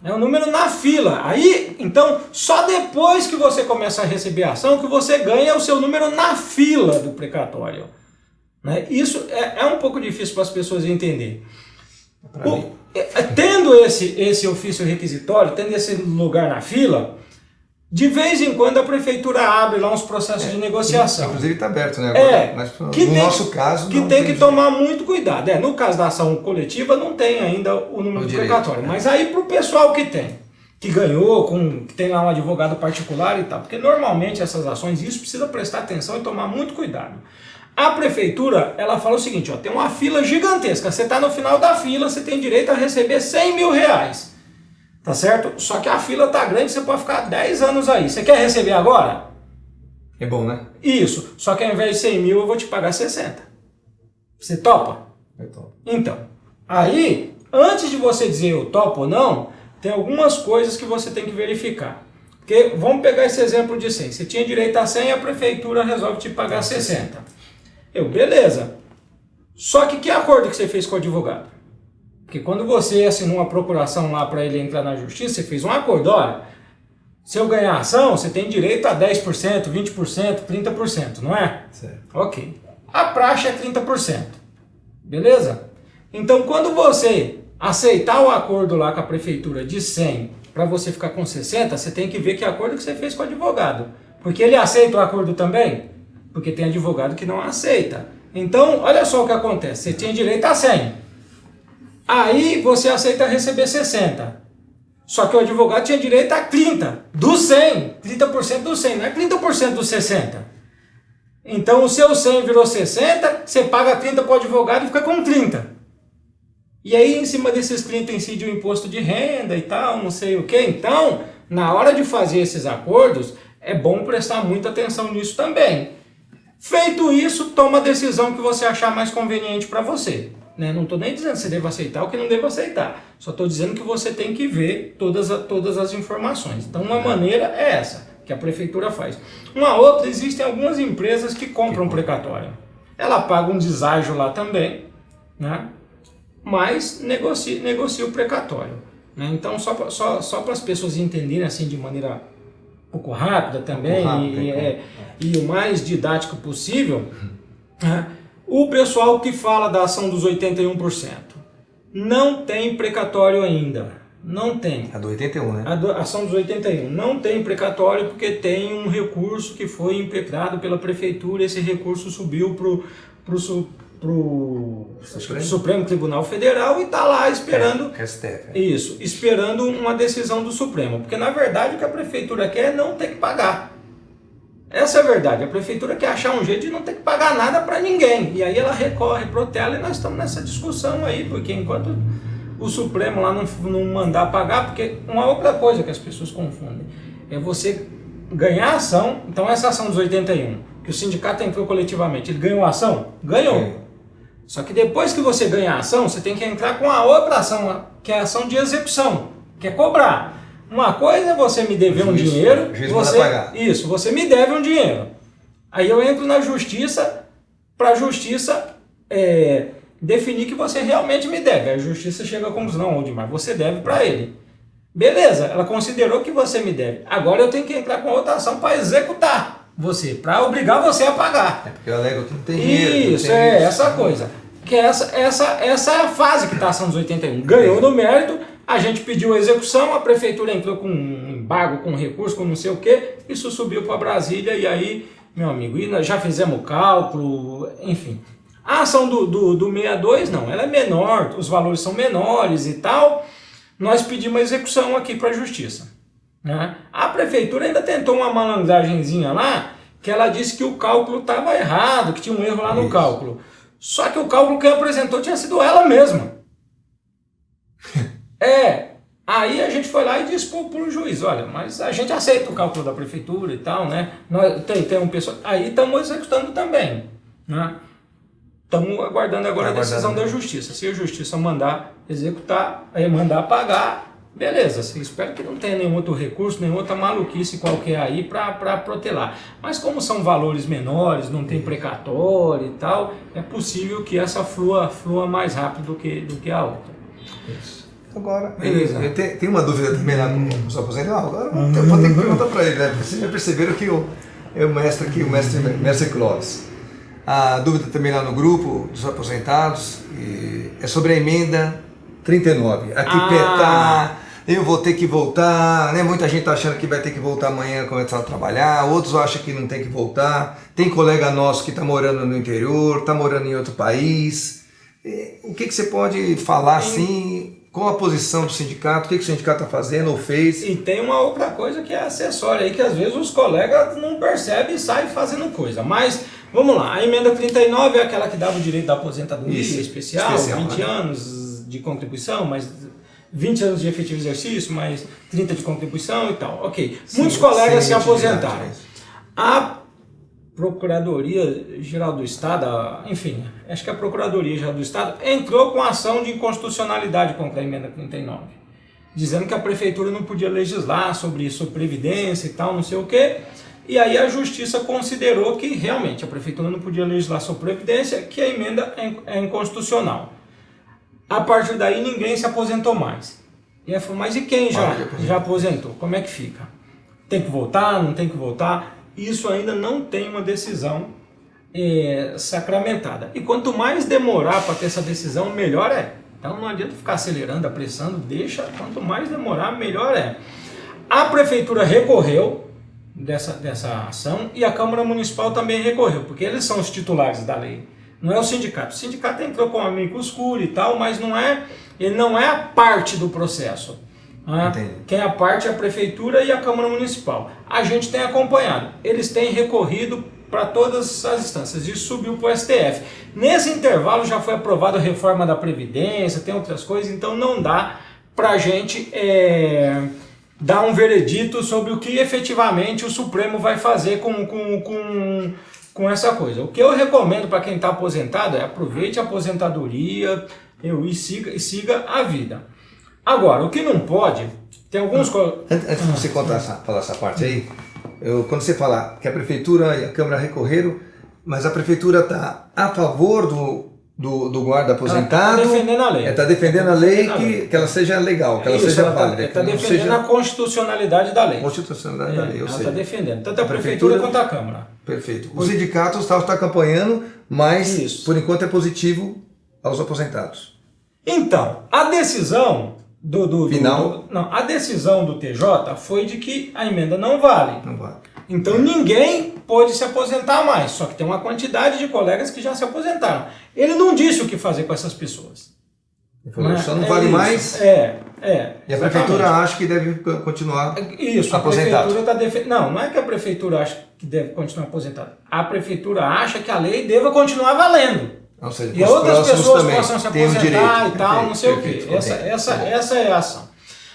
Speaker 1: É um número na fila. Aí, então, só depois que você começa a receber a ação que você ganha o seu número na fila do precatório. Né? Isso é um pouco difícil para as pessoas entenderem. Tendo esse ofício requisitório, tendo esse lugar na fila, de vez em quando a prefeitura abre lá uns processos de negociação.
Speaker 2: Inclusive está aberto, né? Agora, mas no nosso caso
Speaker 1: que tem que tomar muito cuidado. No caso da ação coletiva não tem ainda o número do precatório. Mas aí para o pessoal que ganhou, que tem lá um advogado particular e tal, porque normalmente essas ações, isso precisa prestar atenção e tomar muito cuidado. A prefeitura, ela fala o seguinte, tem uma fila gigantesca, você está no final da fila, você tem direito a receber 100 mil reais. Tá certo? Só que a fila tá grande, você pode ficar 10 anos aí. Você quer receber agora?
Speaker 2: É bom, né?
Speaker 1: Isso. Só que ao invés de 100 mil, eu vou te pagar 60. Você topa?
Speaker 2: Eu topo.
Speaker 1: Então, aí, antes de você dizer eu topo ou não, tem algumas coisas que você tem que verificar. Porque, vamos pegar esse exemplo de 100. Você tinha direito a 100 e a prefeitura resolve te pagar 60. Beleza. Só que acordo que você fez com o advogado? Porque quando você assinou uma procuração lá para ele entrar na justiça, você fez um acordo, olha, se eu ganhar ação, você tem direito a 10%, 20%, 30%, não é?
Speaker 2: Certo.
Speaker 1: Ok. A praxe é 30%. Beleza? Então, quando você aceitar o acordo lá com a prefeitura de 100 para você ficar com 60, você tem que ver que acordo que você fez com o advogado. Porque ele aceita o acordo também? Porque tem advogado que não aceita. Então, olha só o que acontece. Você tinha direito a 100. Aí você aceita receber 60. Só que o advogado tinha direito a 30 do 100. 30% do 100, não é 30% do 60. Então o seu 100 virou 60, você paga 30 para o advogado e fica com 30. E aí em cima desses 30 incide o imposto de renda e tal, não sei o que. Então, na hora de fazer esses acordos, é bom prestar muita atenção nisso também. Feito isso, toma a decisão que você achar mais conveniente para você. Não estou nem dizendo que você deve aceitar ou que não deve aceitar. Só estou dizendo que você tem que ver todas as informações. Então, uma maneira é essa, que a prefeitura faz. Uma outra, existem algumas empresas que compram precatório. Ela paga um deságio lá também, né? Mas negocia o precatório. Né? Então, só para as pessoas entenderem assim de maneira um pouco rápida também e o mais didático possível, né? O pessoal que fala da ação dos 81% não tem precatório ainda. Não tem.
Speaker 2: A do 81, né?
Speaker 1: A ação dos 81 não tem precatório porque tem um recurso que foi impetrado pela prefeitura. Esse recurso subiu Supremo Tribunal Federal e está lá esperando
Speaker 2: STF.
Speaker 1: Isso, esperando uma decisão do Supremo. Porque na verdade o que a prefeitura quer é não ter que pagar. Essa é a verdade. A prefeitura quer achar um jeito de não ter que pagar nada para ninguém. E aí ela recorre, protela e nós estamos nessa discussão aí, porque enquanto o Supremo lá não mandar pagar, porque uma outra coisa que as pessoas confundem é você ganhar a ação. Então essa ação dos 81, que o sindicato entrou coletivamente, ele ganhou a ação? Ganhou. Só que depois que você ganha a ação, você tem que entrar com a outra ação, que é a ação de execução, que é cobrar. Uma coisa é você me dever um dinheiro, você me deve um dinheiro. Aí eu entro na justiça, para a justiça definir que você realmente me deve. A justiça chega à conclusão, Odimar, você deve para ele. Beleza, ela considerou que você me deve. Agora eu tenho que entrar com outra ação para executar você, para obrigar você a pagar.
Speaker 2: Porque eu alego que não tem dinheiro.
Speaker 1: Isso, essa coisa. Que essa é a fase que está a ação dos 81. Ganhou no mérito, a gente pediu a execução, a prefeitura entrou com um embargo, com recurso, com não sei o quê, isso subiu para Brasília e aí, meu amigo, já fizemos o cálculo, enfim. A ação do 62, não, ela é menor, os valores são menores e tal, nós pedimos a execução aqui para a justiça. Né? A prefeitura ainda tentou uma malandragenzinha lá, que ela disse que o cálculo estava errado, que tinha um erro lá no cálculo. Só que o cálculo que apresentou tinha sido ela mesma. Aí a gente foi lá e disse pro juiz, olha, mas a gente aceita o cálculo da prefeitura e tal, né? Tem um pessoal, aí estamos executando também, né? Estamos aguardando agora a decisão da justiça. Se a justiça mandar executar, aí mandar pagar, beleza. Espero que não tenha nenhum outro recurso, nenhuma outra maluquice qualquer aí para protelar. Mas como são valores menores, não tem precatório e tal, é possível que essa flua mais rápido do que a outra.
Speaker 2: Isso. Agora, eu tenho uma dúvida também lá com os aposentados. Agora eu vou ter que perguntar para ele, né? Porque vocês já perceberam que o mestre aqui, o mestre Clóvis. A dúvida também lá no grupo dos aposentados é sobre a emenda 39. Eu vou ter que voltar, né? Muita gente está achando que vai ter que voltar amanhã começar a trabalhar, outros acham que não tem que voltar. Tem colega nosso que está morando no interior, está morando em outro país. O que você pode falar assim? Qual a posição do sindicato? O que o sindicato está fazendo ou fez?
Speaker 1: E tem uma outra coisa que é acessória aí, que às vezes os colegas não percebem e saem fazendo coisa. Mas, vamos lá, a emenda 39 é aquela que dava o direito da aposentadoria especial 20 anos de contribuição, mas 20 anos de efetivo exercício, mais 30 de contribuição e tal. Ok, muitos colegas se aposentaram. A Procuradoria Geral do Estado, enfim, acho que a Procuradoria Geral do Estado entrou com ação de inconstitucionalidade contra a emenda 39, dizendo que a prefeitura não podia legislar sobre previdência e tal, não sei o quê, e aí a justiça considerou que realmente a prefeitura não podia legislar sobre previdência, que a emenda é inconstitucional. A partir daí ninguém se aposentou mais. E aí falou, mas e quem já aposentou? Como é que fica? Tem que voltar, não tem que voltar? Isso ainda não tem uma decisão sacramentada. E quanto mais demorar para ter essa decisão, melhor é. Então não adianta ficar acelerando, apressando, quanto mais demorar, melhor é. A prefeitura recorreu dessa ação e a Câmara Municipal também recorreu, porque eles são os titulares da lei. Não é o sindicato. O sindicato entrou com amicus curiae e tal, mas ele não é a parte do processo. Quem é a parte é a prefeitura e a Câmara Municipal. A gente tem acompanhado. Eles têm recorrido para todas as instâncias. Isso subiu para o STF. Nesse intervalo já foi aprovada a reforma da Previdência, tem outras coisas, então não dá para a gente dar um veredito sobre o que efetivamente o Supremo vai fazer com essa coisa. O que eu recomendo para quem está aposentado é aproveite a aposentadoria e siga a vida. Agora, o que não pode, tem alguns...
Speaker 2: Antes de você falar essa parte aí, quando você falar que a prefeitura e a Câmara recorreram, mas a prefeitura está a favor do guarda aposentado...
Speaker 1: Está defendendo a lei.
Speaker 2: Está defendendo a lei que ela seja legal, que ela seja válida.
Speaker 1: Está defendendo a constitucionalidade da lei.
Speaker 2: Constitucionalidade da lei,
Speaker 1: ela está defendendo, tanto a prefeitura quanto a Câmara.
Speaker 2: Perfeito. Os sindicatos estão acompanhando, mas por enquanto é positivo aos aposentados.
Speaker 1: Então, a decisão...
Speaker 2: Final?
Speaker 1: A decisão do TJ foi de que a emenda não vale.
Speaker 2: Não vale.
Speaker 1: Então ninguém pôde se aposentar mais, só que tem uma quantidade de colegas que já se aposentaram. Ele não disse o que fazer com essas pessoas.
Speaker 2: Ele falou, só não vale mais. E a prefeitura acha que deve continuar aposentada.
Speaker 1: Não é que a prefeitura acha que deve continuar aposentada. A prefeitura acha que a lei deva continuar valendo.
Speaker 2: Ou seja,
Speaker 1: e outras pessoas
Speaker 2: também
Speaker 1: possam se aposentar e tal, não sei o quê. Essa é a ação.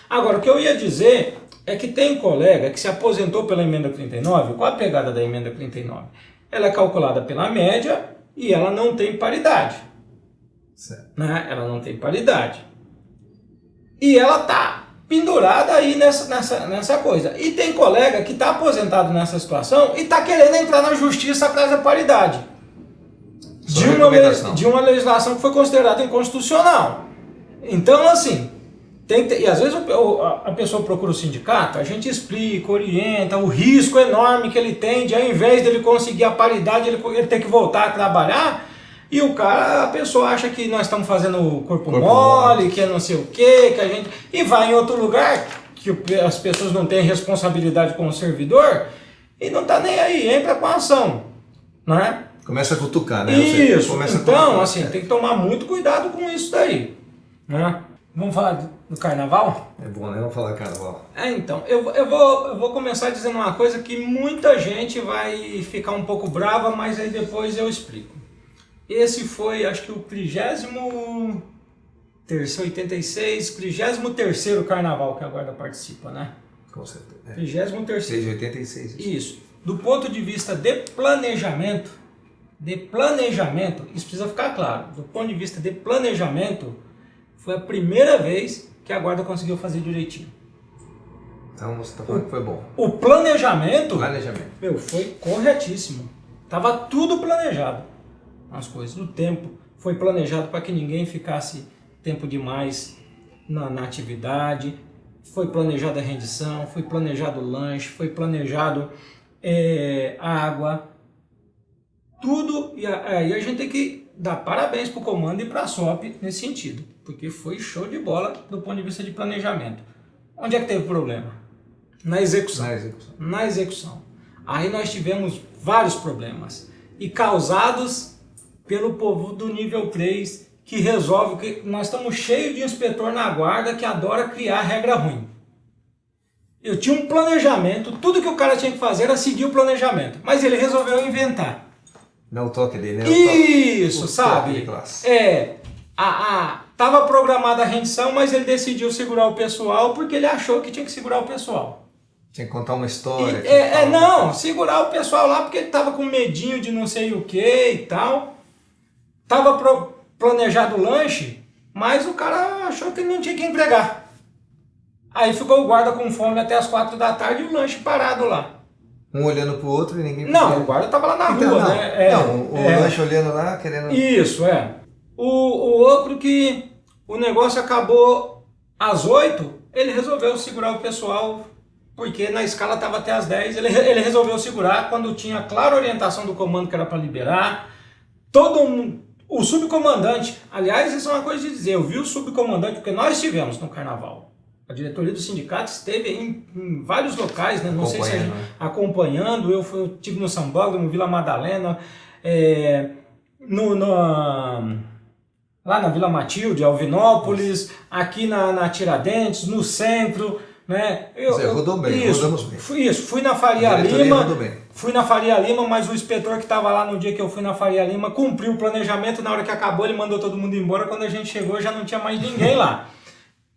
Speaker 1: Agora, o que eu ia dizer é que tem colega que se aposentou pela emenda 39. Qual a pegada da emenda 39? Ela é calculada pela média e ela não tem paridade.
Speaker 2: Certo.
Speaker 1: Né? Ela não tem paridade. E ela está pendurada aí nessa coisa. E tem colega que está aposentado nessa situação e está querendo entrar na justiça atrás da paridade. De uma legislação que foi considerada inconstitucional. Então, assim, e às vezes a pessoa procura o sindicato, a gente explica, orienta o risco enorme que ele tem de, ao invés dele conseguir a paridade, ele ter que voltar a trabalhar. E a pessoa acha que nós estamos fazendo corpo mole, que é não sei o quê, que a gente... E vai em outro lugar, que as pessoas não têm responsabilidade com o servidor, e não está nem aí, entra com a ação, né?
Speaker 2: Começa a cutucar, né?
Speaker 1: Isso, então, assim, tem que tomar muito cuidado com isso daí, né? Vamos falar do carnaval?
Speaker 2: É bom, né? Vamos falar do carnaval.
Speaker 1: Então, eu vou começar dizendo uma coisa que muita gente vai ficar um pouco brava, mas aí depois eu explico. Esse foi, acho que o 33º carnaval que a Guarda participa, né?
Speaker 2: Com certeza.
Speaker 1: 33º.
Speaker 2: Desde 86.
Speaker 1: Isso. Do ponto de vista de planejamento, isso precisa ficar claro. Do ponto de vista de planejamento, foi a primeira vez que a Guarda conseguiu fazer direitinho.
Speaker 2: Então você está falando que foi bom.
Speaker 1: O planejamento, foi corretíssimo. Tava tudo planejado. As coisas do tempo foi planejado para que ninguém ficasse tempo demais na atividade, foi planejada a rendição, foi planejado o lanche, foi planejado água, tudo, e aí a gente tem que dar parabéns para o comando e para a SOP nesse sentido, porque foi show de bola do ponto de vista de planejamento. Onde é que teve problema? Na execução. Aí nós tivemos vários problemas, e causados pelo povo do nível 3, que resolve, que nós estamos cheios de inspetor na Guarda que adora criar regra ruim. Eu tinha um planejamento, tudo que o cara tinha que fazer era seguir o planejamento, mas ele resolveu inventar.
Speaker 2: Não o toque dele, né?
Speaker 1: Isso, sabe? Tava programada a rendição, mas ele decidiu segurar o pessoal porque ele achou que tinha que segurar o pessoal.
Speaker 2: Tinha que contar uma história.
Speaker 1: Segurar o pessoal lá porque ele tava com medinho de não sei o que e tal. Tava planejado o lanche, mas o cara achou que não tinha que entregar. Aí ficou o guarda com fome até as 4 da tarde e o lanche parado lá.
Speaker 2: Um olhando pro outro e ninguém...
Speaker 1: Não, o guarda tava lá na rua, né?
Speaker 2: O lanche olhando lá, querendo...
Speaker 1: Isso, O outro que o negócio acabou às 8, ele resolveu segurar o pessoal, porque na escala estava até às 10, ele resolveu segurar quando tinha clara orientação do comando que era para liberar. Todo mundo... O subcomandante, aliás, isso é uma coisa de dizer, eu vi o subcomandante, porque nós estivemos no carnaval. A diretoria do sindicato esteve em vários locais, né? Não sei se a gente, acompanhando, eu estive no São Bódromo, no Vila Madalena, lá na Vila Matilde, Alvinópolis, aqui na Tiradentes, no centro, né?
Speaker 2: Rodou bem, rodamos bem.
Speaker 1: Fui na Faria Lima, mas o inspetor que estava lá no dia que eu fui na Faria Lima cumpriu o planejamento, na hora que acabou ele mandou todo mundo embora, quando a gente chegou já não tinha mais ninguém lá.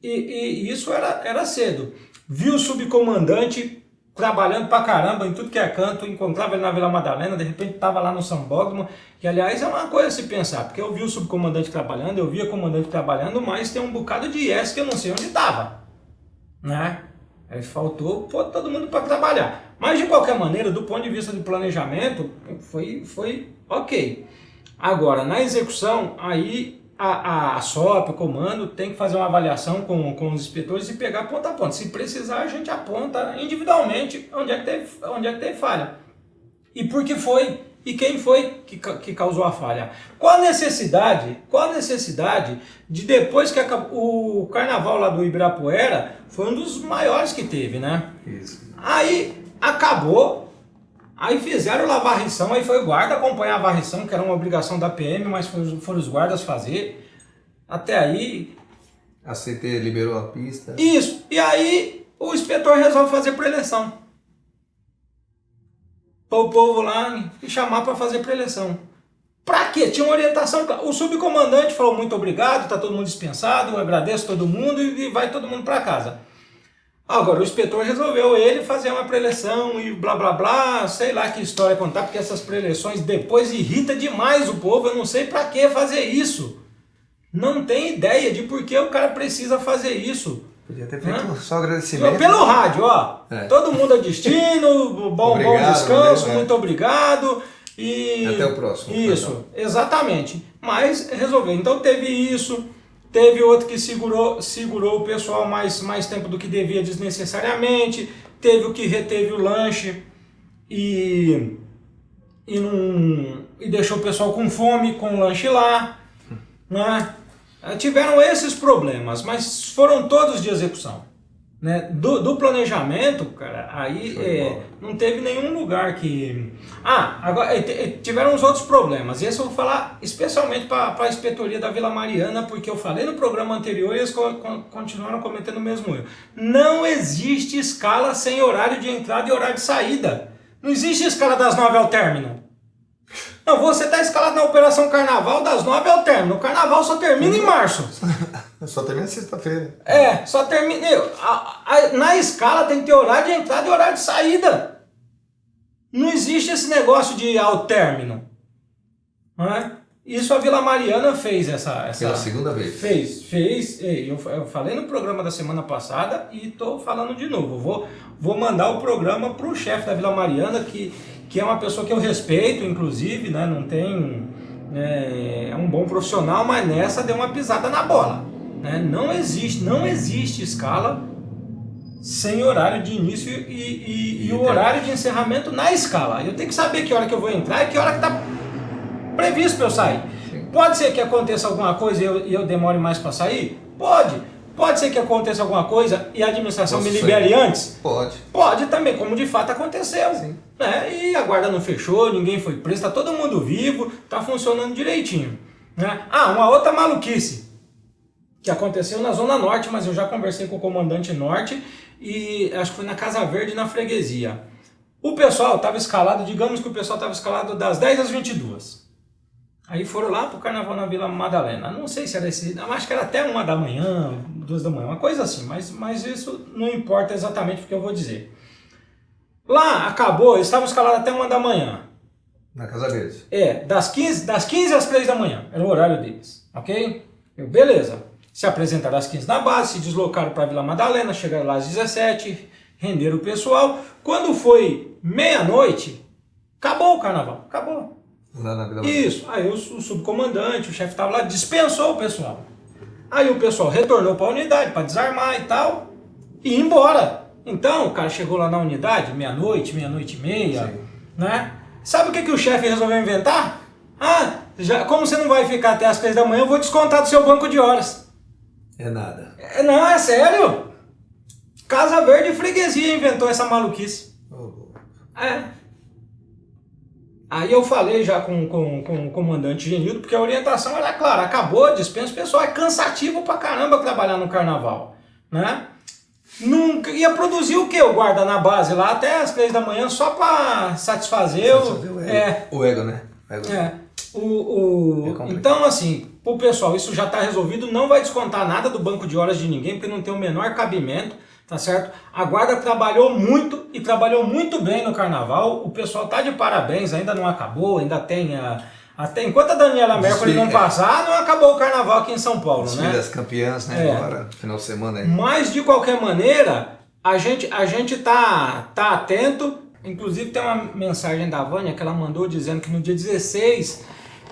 Speaker 1: E isso era cedo. Vi o subcomandante trabalhando pra caramba em tudo que é canto, encontrava ele na Vila Madalena, de repente estava lá no São Bódromo, que aliás é uma coisa a se pensar, porque eu vi o subcomandante trabalhando, eu vi a comandante trabalhando, mas tem um bocado de IS que eu não sei onde estava, né? Aí faltou pôr todo mundo para trabalhar. Mas de qualquer maneira, do ponto de vista de planejamento, foi ok. Agora, na execução, aí a SOP, o comando, tem que fazer uma avaliação com os inspetores e pegar ponto a ponto. Se precisar, a gente aponta individualmente onde é que teve falha. E por que foi, e quem foi que causou a falha. Qual a necessidade de depois que o carnaval lá do Ibirapuera foi um dos maiores que teve, né?
Speaker 2: Isso.
Speaker 1: Aí acabou, Aí fizeram lá a varrição, aí foi o guarda acompanhar a varrição, que era uma obrigação da PM, mas foram os guardas fazer. Até aí...
Speaker 2: A CT liberou a pista.
Speaker 1: Isso, e aí o inspetor resolve fazer preleção. Para o povo lá e chamar para fazer preleção. Pra quê? Tinha uma orientação. O subcomandante falou muito obrigado, tá todo mundo dispensado, eu agradeço todo mundo e vai todo mundo para casa. Agora o inspetor resolveu ele fazer uma preleção e blá blá blá, sei lá que história contar, porque essas preleções depois irrita demais o povo, eu não sei para que fazer isso. Não tem ideia de por que o cara precisa fazer isso.
Speaker 2: Podia ter feito só agradecimento.
Speaker 1: Pelo rádio, ó. Todo mundo a destino, bom descanso, muito obrigado. E
Speaker 2: até o próximo.
Speaker 1: Isso, exatamente. Mas resolveu. Então teve isso, teve outro que segurou o pessoal mais tempo do que devia desnecessariamente, teve o que reteve o lanche e deixou o pessoal com fome com o lanche lá, né? Tiveram esses problemas, mas foram todos de execução. Né? Do planejamento, cara, aí não teve nenhum lugar que... agora tiveram os outros problemas. E esse eu vou falar especialmente para a inspetoria da Vila Mariana, porque eu falei no programa anterior e eles continuaram cometendo o mesmo erro. Não existe escala sem horário de entrada e horário de saída. Não existe escala das 9 ao término. Não, você está escalado na Operação Carnaval das 9 ao término. O Carnaval só termina em março.
Speaker 2: Só termina sexta-feira.
Speaker 1: Só termina... Na escala tem que ter horário de entrada e horário de saída. Não existe esse negócio de ao término. Não é? Isso a Vila Mariana fez
Speaker 2: Pela segunda vez.
Speaker 1: Fez. Eu falei no programa da semana passada e estou falando de novo. Vou mandar o programa para o chefe da Vila Mariana, que é uma pessoa que eu respeito, inclusive, né? Não tem... É um bom profissional, mas nessa deu uma pisada na bola. Né? Não existe escala sem horário de início e o horário de encerramento na escala. Eu tenho que saber que hora que eu vou entrar e que hora que está previsto para eu sair. Sim. Pode ser que aconteça alguma coisa e eu demore mais para sair? Pode ser que aconteça alguma coisa e a administração me libere antes? Pode também, como de fato aconteceu.
Speaker 2: Sim.
Speaker 1: Né? E a guarda não fechou, ninguém foi preso, está todo mundo vivo, está funcionando direitinho. Né? Uma outra maluquice que aconteceu na Zona Norte, mas eu já conversei com o comandante Norte e acho que foi na Casa Verde, na freguesia. O pessoal estava escalado, digamos que o pessoal estava escalado das 10 às 22. Aí foram lá pro Carnaval na Vila Madalena. Não sei se era esse, acho que era até 1 da manhã, 2 da manhã, uma coisa assim, mas isso não importa exatamente o que eu vou dizer. Lá acabou, eles estavam escalados até 1 da manhã.
Speaker 2: Na Casa Verde.
Speaker 1: Das 15 às 3 da manhã, era o horário deles, ok? Beleza. Se apresentaram às 15 na base, se deslocaram para a Vila Madalena, chegaram lá às 17, renderam o pessoal. Quando foi meia-noite, acabou o carnaval, acabou.
Speaker 2: Lá na Vila
Speaker 1: Isso, aí o subcomandante, o chefe estava lá, dispensou o pessoal. Aí o pessoal retornou para a unidade para desarmar e tal, e ir embora. Então o cara chegou lá na unidade, meia-noite e meia, sim, né? Sabe o que o chefe resolveu inventar? Como você não vai ficar até as 3 da manhã, eu vou descontar do seu banco de horas.
Speaker 2: É nada.
Speaker 1: Não, é sério. Casa Verde e freguesia inventou essa maluquice. Aí eu falei já com o comandante Genildo, porque a orientação era clara, acabou, dispensa o pessoal, é cansativo pra caramba trabalhar no carnaval, né? Nunca ia produzir o quê? O guarda na base lá até as 3 da manhã só pra satisfazer
Speaker 2: o ego, né?
Speaker 1: Então, assim, pro pessoal, isso já está resolvido, não vai descontar nada do banco de horas de ninguém, porque não tem o menor cabimento, tá certo? A guarda trabalhou muito e trabalhou muito bem no carnaval, o pessoal tá de parabéns, ainda não acabou, ainda tem até enquanto a Daniela Mercury não passar, não acabou o carnaval aqui em São Paulo, né?
Speaker 2: Das campeãs, né? Agora, final de semana aí.
Speaker 1: Mas, de qualquer maneira, a gente tá atento. Inclusive tem uma mensagem da Vânia que ela mandou dizendo que no dia 16,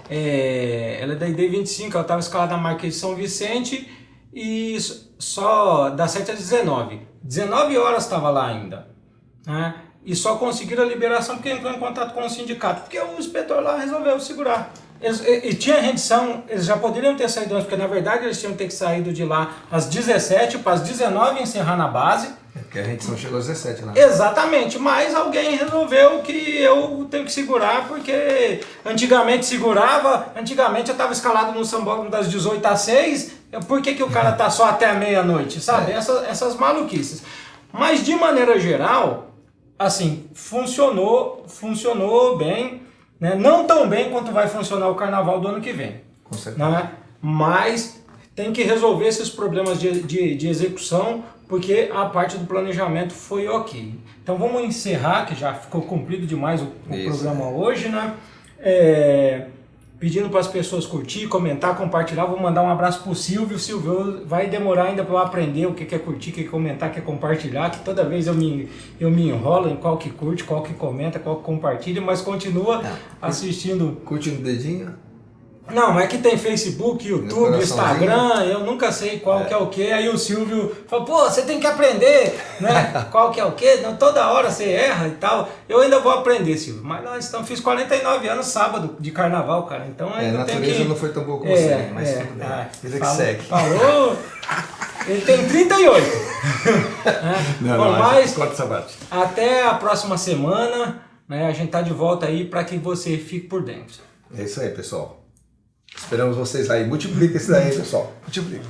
Speaker 1: ela é da ID25, ela estava escalada na Marquês de São Vicente e só das 7 às 19. 19 horas estava lá ainda, né? E só conseguiram a liberação porque entrou em contato com o sindicato, porque o inspetor lá resolveu segurar. E tinha rendição, eles já poderiam ter saído antes, porque na verdade eles tinham que ter saído de lá às 17 para as 19 encerrar na base.
Speaker 2: Porque a rendição chegou às 17 lá.
Speaker 1: Exatamente, mas alguém resolveu que eu tenho que segurar, porque antigamente segurava, antigamente eu estava escalado no sambódromo das 18 às 6, por que o cara tá só até a meia-noite, sabe? Essas maluquices. Mas de maneira geral, assim, funcionou bem, né? Não tão bem quanto vai funcionar o carnaval do ano que vem.
Speaker 2: Com certeza.
Speaker 1: Né? Mas tem que resolver esses problemas de execução, porque a parte do planejamento foi ok. Então vamos encerrar, que já ficou comprido demais o programa hoje, né? Pedindo para as pessoas curtir, comentar, compartilhar. Vou mandar um abraço pro Silvio. O Silvio vai demorar ainda para eu aprender o que é curtir, o que é comentar, o que é compartilhar, que toda vez eu me enrolo em qual que curte, qual que comenta, qual que compartilha, mas continua assistindo.
Speaker 2: Curte no dedinho?
Speaker 1: Não, mas é que tem Facebook, YouTube, Instagram, eu nunca sei qual que é o que. Aí o Silvio fala, pô, você tem que aprender, né? Qual que é o que? Não, toda hora você erra e tal. Eu ainda vou aprender, Silvio. Mas nós fiz 49 anos sábado de carnaval, cara. Então ainda
Speaker 2: a
Speaker 1: tem
Speaker 2: natureza
Speaker 1: que...
Speaker 2: não foi tão boa com você, mas tudo bem. Vida que segue.
Speaker 1: Falou, ele tem 38.
Speaker 2: Não,
Speaker 1: mas
Speaker 2: corta essa parte.
Speaker 1: Até a próxima semana, né? A gente tá de volta aí para que você fique por dentro.
Speaker 2: É isso aí, pessoal. Esperamos vocês aí. Multiplica isso daí, pessoal. Multiplica.